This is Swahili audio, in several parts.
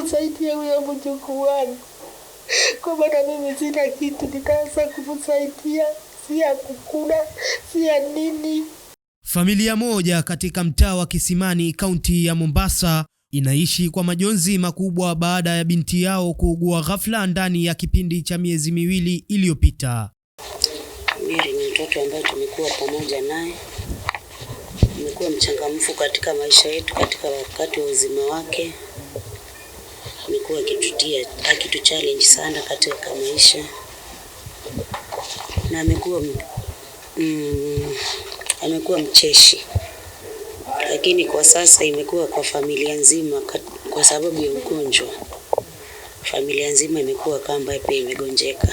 Msaidie huyo mjukuu wangu. Kwa maana mimi sina kitu nikaanza kumsaidia, si ya kukula, si ya nini. Familia moja katika mtaa wa Kisimani, kaunti ya Mombasa, inaishi kwa majonzi makubwa baada ya binti yao kuugua ghafla ndani ya kipindi cha miezi miwili iliyopita. Mary ni mtoto ambaye tumekuwa pamoja naye. Amekuwa mchangamfu katika maisha yetu katika wakati wa uzima wake. Amekuwa akitu challenge sana katika maisha. Na amekuwa mcheshi. Lakini kwa sasa imekuwa kwa familia nzima kwa sababu ya ugonjwa. Familia nzima imekuwa kama pia imegonjeka.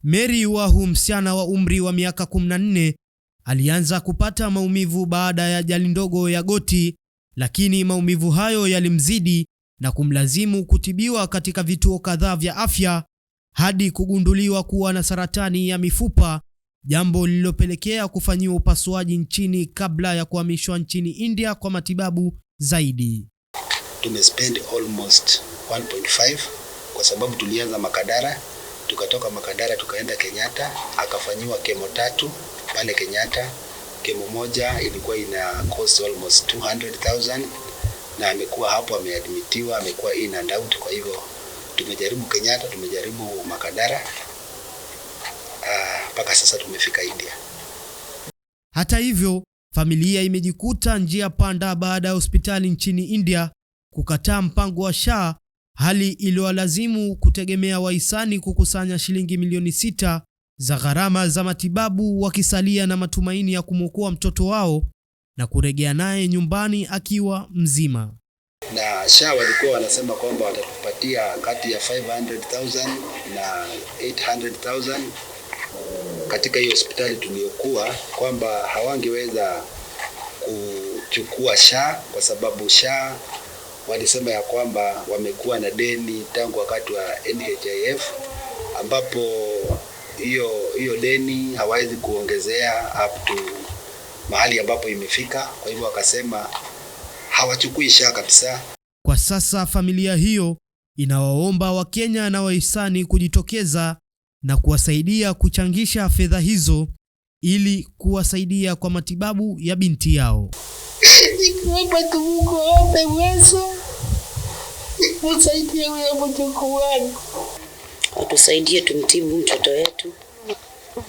Mary Wahu, msichana wa umri wa miaka 14, alianza kupata maumivu baada ya ajali ndogo ya goti, lakini maumivu hayo yalimzidi na kumlazimu kutibiwa katika vituo kadhaa vya afya hadi kugunduliwa kuwa na saratani ya mifupa, jambo lililopelekea kufanyiwa upasuaji nchini kabla ya kuhamishwa nchini India kwa matibabu zaidi. Tumespend almost 1.5 kwa sababu tulianza Makadara, tukatoka Makadara tukaenda Kenyatta, akafanyiwa kemo 3 pale Kenyatta. Kemo moja ilikuwa ina cost almost 200,000 na amekuwa hapo ameadmitiwa, amekuwa in and out. Kwa hivyo tumejaribu Kenyatta, tumejaribu Makadara, mpaka sasa tumefika India. Hata hivyo, familia imejikuta njia panda baada ya hospitali nchini India kukataa mpango wa SHA, hali iliyowalazimu kutegemea wahisani kukusanya shilingi milioni 6 za gharama za matibabu, wakisalia na matumaini ya kumwokoa mtoto wao na kurejea naye nyumbani akiwa mzima. Na SHA walikuwa wanasema kwamba watatupatia kati ya 500,000 na 800,000 katika hiyo hospitali tuliyokuwa, kwamba hawangeweza kuchukua SHA kwa sababu SHA walisema ya kwamba wamekuwa na deni tangu wakati wa NHIF, ambapo hiyo deni hawawezi kuongezea up to mahali ambapo imefika. Kwa hivyo wakasema hawachukui SHA kabisa. Kwa sasa familia hiyo inawaomba Wakenya na wahisani kujitokeza na kuwasaidia kuchangisha fedha hizo ili kuwasaidia kwa matibabu ya binti yao. Nikiomba tu Mungu awape uwezo, msaidie huyo mjukuu wangu. Atusaidie tumtibu mtoto wetu,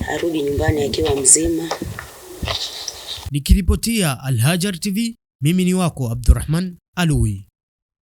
arudi nyumbani akiwa mzima. Nikiripotia Al Hajar TV, mimi ni wako Abdurrahman Alui.